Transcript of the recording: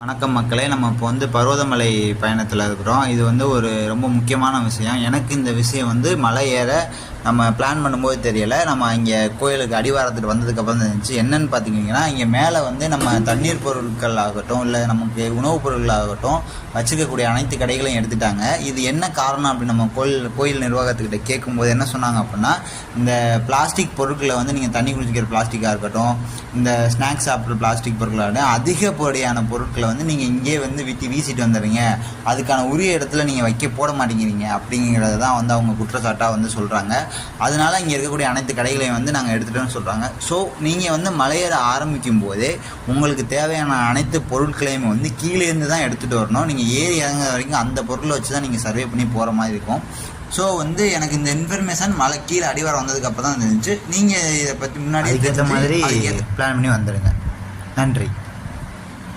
வணக்கம் மக்களே, நம்ம இப்போ பருவதமலை பயணத்தில் இருக்கிறோம். இது ஒரு ரொம்ப முக்கியமான விஷயம். எனக்கு இந்த விஷயம் மலை ஏற நம்ம பிளான் பண்ணும்போது தெரியலை. நம்ம இங்கே கோயிலுக்கு அடிவாரத்துக்கு வந்ததுக்கப்புறம் தான் இருந்துச்சு. என்னென்னு பார்த்தீங்கன்னா, இங்கே மேலே நம்ம தண்ணீர் பொருட்கள் ஆகட்டும், இல்லை நமக்கு உணவுப் பொருட்கள் ஆகட்டும் வச்சுக்கக்கூடிய அனைத்து கடைகளையும் எடுத்துட்டாங்க. இது என்ன காரணம் அப்படின்னு நம்ம கோயில் நிர்வாகத்துக்கிட்ட கேட்கும்போது என்ன சொன்னாங்க அப்படின்னா, இந்த பிளாஸ்டிக் பொருட்களை நீங்கள் தண்ணி குடிச்சிக்கிற பிளாஸ்டிக்காக இருக்கட்டும், இந்த ஸ்நாக்ஸ் சாப்பிட்ற பிளாஸ்டிக் பொருட்களாக அதிகப்படியான பொருட்களை நீங்கள் இங்கே வீசிட்டு வந்துடுறீங்க, அதுக்கான உரிய இடத்துல நீங்கள் போட மாட்டேங்கிறீங்க அப்படிங்கிறத தான் அவங்க குற்றச்சாட்டாக சொல்கிறாங்க. அதனால இங்கே இருக்கக்கூடிய அனைத்து கடைகளையும் நாங்கள் எடுத்துகிட்டோன்னு சொல்கிறாங்க. ஸோ நீங்கள் மலையேற ஆரம்பிக்கும் போதே உங்களுக்கு தேவையான அனைத்து பொருட்களையும் கீழேருந்து தான் எடுத்துகிட்டு வரணும். நீங்கள் ஏறி இறங்குற வரைக்கும் அந்த பொருளை வச்சு தான் நீங்கள் சர்வே பண்ணி போகிற மாதிரி இருக்கும். ஸோ எனக்கு இந்த இன்ஃபர்மேஷன் மலை கீழே அடிவாரம் வந்ததுக்கு அப்புறம் தான் இருந்துச்சு. நீங்கள் இதை பற்றி முன்னாடி மாதிரி பிளான் பண்ணி வந்துடுங்க. நன்றி.